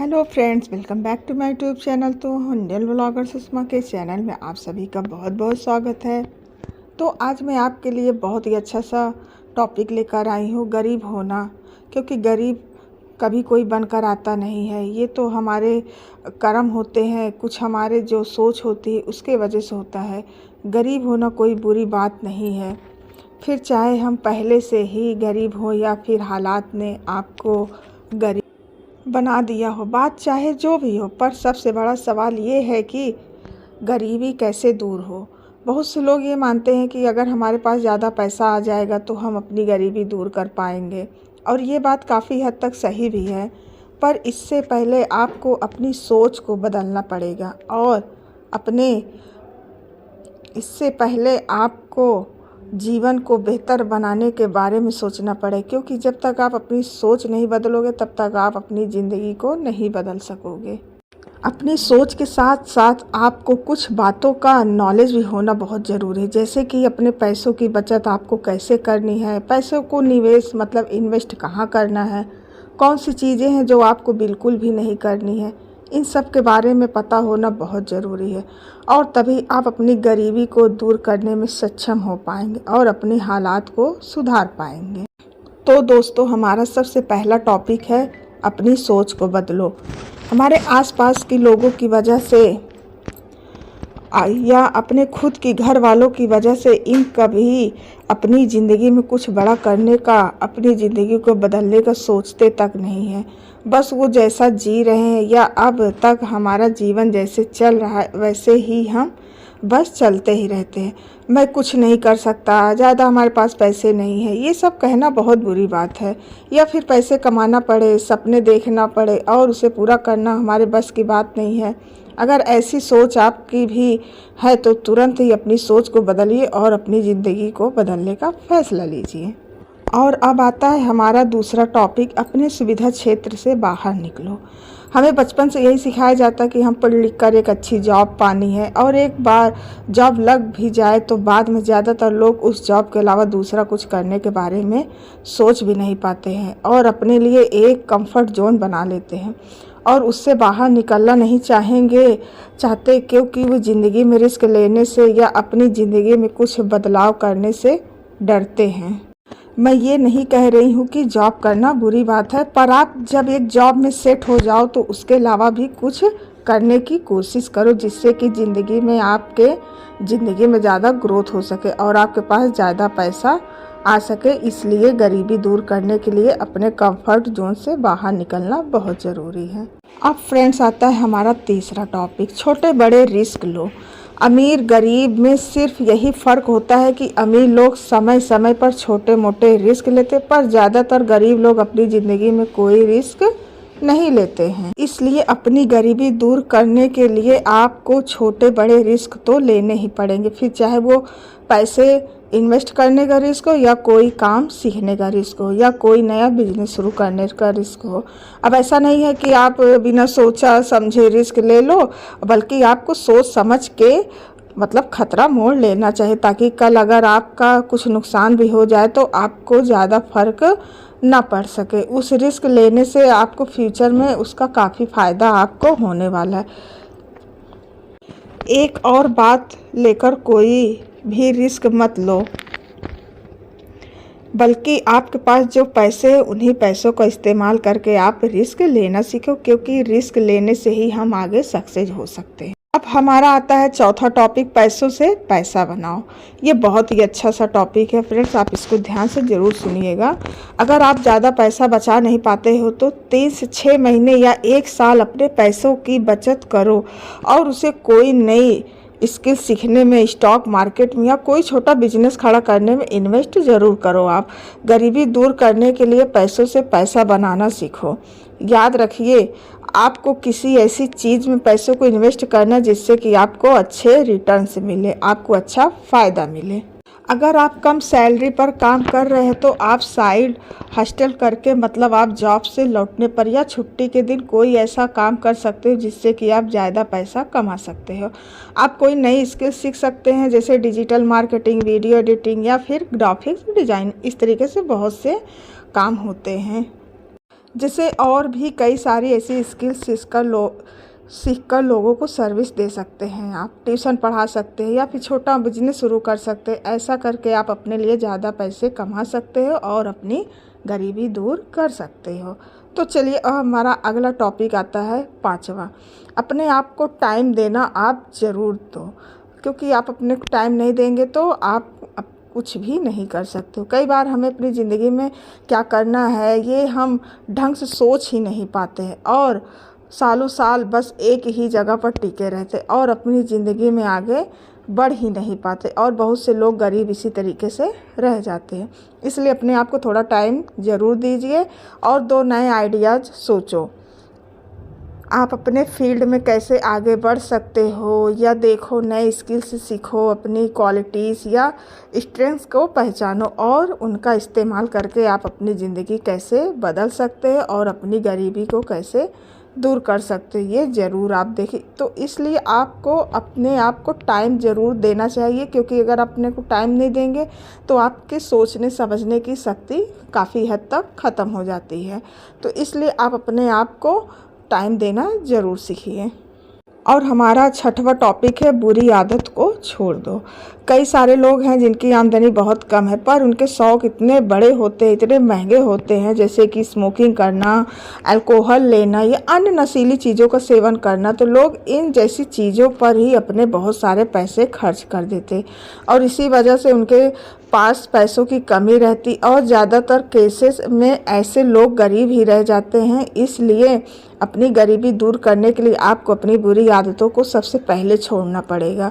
Hello friends, welcome back to my YouTube channel. तो Indian vlogger Sushma के channel में आप सभी का बहुत बहुत स्वागत है। तो आज मैं आपके लिए बहुत ही अच्छा सा टॉपिक लेकर आई हूँ, गरीब होना। क्योंकि गरीब कभी कोई बनकर आता नहीं है, ये तो हमारे कर्म होते हैं, कुछ हमारे जो सोच होती है उसके वजह से होता है। गरीब होना कोई बुरी बात नहीं है, फिर चाहे हम पहले से ही गरीब हो या फिर हालात ने आपको गरीब बना दिया हो, बात चाहे जो भी हो। पर सबसे बड़ा सवाल ये है कि गरीबी कैसे दूर हो। बहुत से लोग ये मानते हैं कि अगर हमारे पास ज़्यादा पैसा आ जाएगा तो हम अपनी गरीबी दूर कर पाएंगे, और ये बात काफ़ी हद तक सही भी है। पर इससे पहले आपको अपनी सोच को बदलना पड़ेगा, और इससे पहले आपको जीवन को बेहतर बनाने के बारे में सोचना पड़े। क्योंकि जब तक आप अपनी सोच नहीं बदलोगे तब तक आप अपनी ज़िंदगी को नहीं बदल सकोगे। अपनी सोच के साथ साथ आपको कुछ बातों का नॉलेज भी होना बहुत ज़रूरी है, जैसे कि अपने पैसों की बचत आपको कैसे करनी है, पैसों को निवेश मतलब इन्वेस्ट कहाँ करना है, कौन सी चीज़ें हैं जो आपको बिल्कुल भी नहीं करनी है। इन सब के बारे में पता होना बहुत ज़रूरी है, और तभी आप अपनी गरीबी को दूर करने में सक्षम हो पाएंगे और अपने हालात को सुधार पाएंगे। तो दोस्तों, हमारा सबसे पहला टॉपिक है अपनी सोच को बदलो। हमारे आसपास के लोगों की वजह से या अपने खुद की घर वालों की वजह से इन कभी अपनी ज़िंदगी में कुछ बड़ा करने का, अपनी ज़िंदगी को बदलने का सोचते तक नहीं है। बस वो जैसा जी रहे हैं या अब तक हमारा जीवन जैसे चल रहा है वैसे ही हम बस चलते ही रहते हैं। मैं कुछ नहीं कर सकता, ज़्यादा हमारे पास पैसे नहीं है, ये सब कहना बहुत बुरी बात है। या फिर पैसे कमाना पड़े, सपने देखना पड़े और उसे पूरा करना हमारे बस की बात नहीं है। अगर ऐसी सोच आपकी भी है तो तुरंत ही अपनी सोच को बदलिए और अपनी ज़िंदगी को बदलने का फैसला लीजिए। और अब आता है हमारा दूसरा टॉपिक, अपने सुविधा क्षेत्र से बाहर निकलो। हमें बचपन से यही सिखाया जाता है कि हम पढ़ लिख कर एक अच्छी जॉब पानी है, और एक बार जॉब लग भी जाए तो बाद में ज़्यादातर लोग उस जॉब के अलावा दूसरा कुछ करने के बारे में सोच भी नहीं पाते हैं और अपने लिए एक कंफर्ट जोन बना लेते हैं और उससे बाहर निकलना नहीं चाहते, क्योंकि वो ज़िंदगी में रिस्क लेने से या अपनी ज़िंदगी में कुछ बदलाव करने से डरते हैं। मैं ये नहीं कह रही हूँ कि जॉब करना बुरी बात है, पर आप जब एक जॉब में सेट हो जाओ तो उसके अलावा भी कुछ करने की कोशिश करो, जिससे कि ज़िंदगी में ज़्यादा ग्रोथ हो सके और आपके पास ज़्यादा पैसा आ सके। इसलिए गरीबी दूर करने के लिए अपने कंफर्ट जोन से बाहर निकलना बहुत ज़रूरी है। अब फ्रेंड्स, आता है हमारा तीसरा टॉपिक, छोटे बड़े रिस्क लो। अमीर गरीब में सिर्फ यही फ़र्क होता है कि अमीर लोग समय समय पर छोटे मोटे रिस्क लेते, पर ज़्यादातर गरीब लोग अपनी ज़िंदगी में कोई रिस्क नहीं लेते हैं। इसलिए अपनी गरीबी दूर करने के लिए आपको छोटे बड़े रिस्क तो लेने ही पड़ेंगे, फिर चाहे वो पैसे इन्वेस्ट करने का रिस्क हो या कोई काम सीखने का रिस्क हो या कोई नया बिजनेस शुरू करने का रिस्क हो। अब ऐसा नहीं है कि आप बिना सोचा समझे रिस्क ले लो, बल्कि आपको सोच समझ के मतलब खतरा मोड़ लेना चाहिए, ताकि कल अगर आपका कुछ नुकसान भी हो जाए तो आपको ज़्यादा फर्क ना पड़ सके। उस रिस्क लेने से आपको फ्यूचर में उसका काफ़ी फ़ायदा आपको होने वाला है। एक और बात लेकर कोई भी रिस्क मत लो, बल्कि आपके पास जो पैसे हैं उन्हीं पैसों का इस्तेमाल करके आप रिस्क लेना सीखो, क्योंकि रिस्क लेने से ही हम आगे सक्सेस हो सकते हैं। अब हमारा आता है चौथा टॉपिक, पैसों से पैसा बनाओ। ये बहुत ही अच्छा सा टॉपिक है फ्रेंड्स, आप इसको ध्यान से ज़रूर सुनिएगा। अगर आप ज़्यादा पैसा बचा नहीं पाते हो तो 3 से 6 महीने या 1 साल अपने पैसों की बचत करो और उसे कोई नई स्किल सीखने में, स्टॉक मार्केट में या कोई छोटा बिजनेस खड़ा करने में इन्वेस्ट ज़रूर करो। आप गरीबी दूर करने के लिए पैसों से पैसा बनाना सीखो। याद रखिए, आपको किसी ऐसी चीज़ में पैसों को इन्वेस्ट करना जिससे कि आपको अच्छे रिटर्न्स मिले, आपको अच्छा फ़ायदा मिले। अगर आप कम सैलरी पर काम कर रहे हैं तो आप साइड हस्टल करके, मतलब आप जॉब से लौटने पर या छुट्टी के दिन कोई ऐसा काम कर सकते हो जिससे कि आप ज़्यादा पैसा कमा सकते हो। आप कोई नई स्किल सीख सकते हैं, जैसे डिजिटल मार्केटिंग, वीडियो एडिटिंग या फिर ग्राफिक्स डिज़ाइन। इस तरीके से बहुत से काम होते हैं। जिससे और भी कई सारी ऐसी स्किल्स सीखकर लोगों को सर्विस दे सकते हैं। आप ट्यूशन पढ़ा सकते हैं या फिर छोटा बिजनेस शुरू कर सकते हैं। ऐसा करके आप अपने लिए ज़्यादा पैसे कमा सकते हो और अपनी गरीबी दूर कर सकते हो। तो चलिए अब हमारा अगला टॉपिक आता है 5वां, अपने आप को टाइम देना आप ज़रूर दो, क्योंकि आप अपने को टाइम नहीं देंगे तो आप कुछ भी नहीं कर सकते हो। कई बार हमें अपनी ज़िंदगी में क्या करना है ये हम ढंग से सोच ही नहीं पाते हैं और सालों साल बस एक ही जगह पर टिके रहते और अपनी ज़िंदगी में आगे बढ़ ही नहीं पाते और बहुत से लोग गरीब इसी तरीके से रह जाते हैं। इसलिए अपने आप को थोड़ा टाइम ज़रूर दीजिए और 2 नए आइडियाज़ सोचो। आप अपने फील्ड में कैसे आगे बढ़ सकते हो या देखो, नए स्किल्स सीखो, अपनी क्वालिटीज़ या स्ट्रेंथ्स को पहचानो और उनका इस्तेमाल करके आप अपनी ज़िंदगी कैसे बदल सकते हैं और अपनी गरीबी को कैसे दूर कर सकते हैं, ये ज़रूर आप देखिए। तो इसलिए आपको अपने आप को टाइम ज़रूर देना चाहिए, क्योंकि अगर अपने को टाइम नहीं देंगे तो आपके सोचने समझने की शक्ति काफ़ी हद तक ख़त्म हो जाती है। तो इसलिए आप अपने आप को टाइम देना ज़रूर सीखिए। और हमारा 6वां टॉपिक है बुरी आदत को छोड़ दो। कई सारे लोग हैं जिनकी आमदनी बहुत कम है पर उनके शौक़ इतने बड़े होते हैं, इतने महंगे होते हैं, जैसे कि स्मोकिंग करना, अल्कोहल लेना या अन्य नशीली चीज़ों का सेवन करना। तो लोग इन जैसी चीज़ों पर ही अपने बहुत सारे पैसे खर्च कर देते और इसी वजह से उनके पास पैसों की कमी रहती और ज़्यादातर केसेस में ऐसे लोग गरीब ही रह जाते हैं। इसलिए अपनी गरीबी दूर करने के लिए आपको अपनी बुरी आदतों को सबसे पहले छोड़ना पड़ेगा,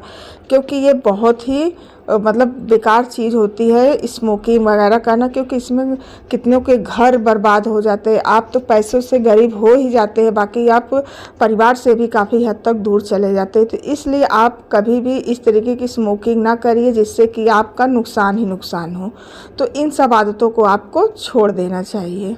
क्योंकि ये बहुत ही बेकार चीज़ होती है स्मोकिंग वगैरह करना, क्योंकि इसमें कितनों के घर बर्बाद हो जाते हैं। आप तो पैसों से गरीब हो ही जाते हैं, बाकी आप परिवार से भी काफ़ी हद तक दूर चले जाते हैं। तो इसलिए आप कभी भी इस तरीके की स्मोकिंग ना करिए जिससे कि आपका नुकसान ही नुकसान हो। तो इन सब आदतों को आपको छोड़ देना चाहिए।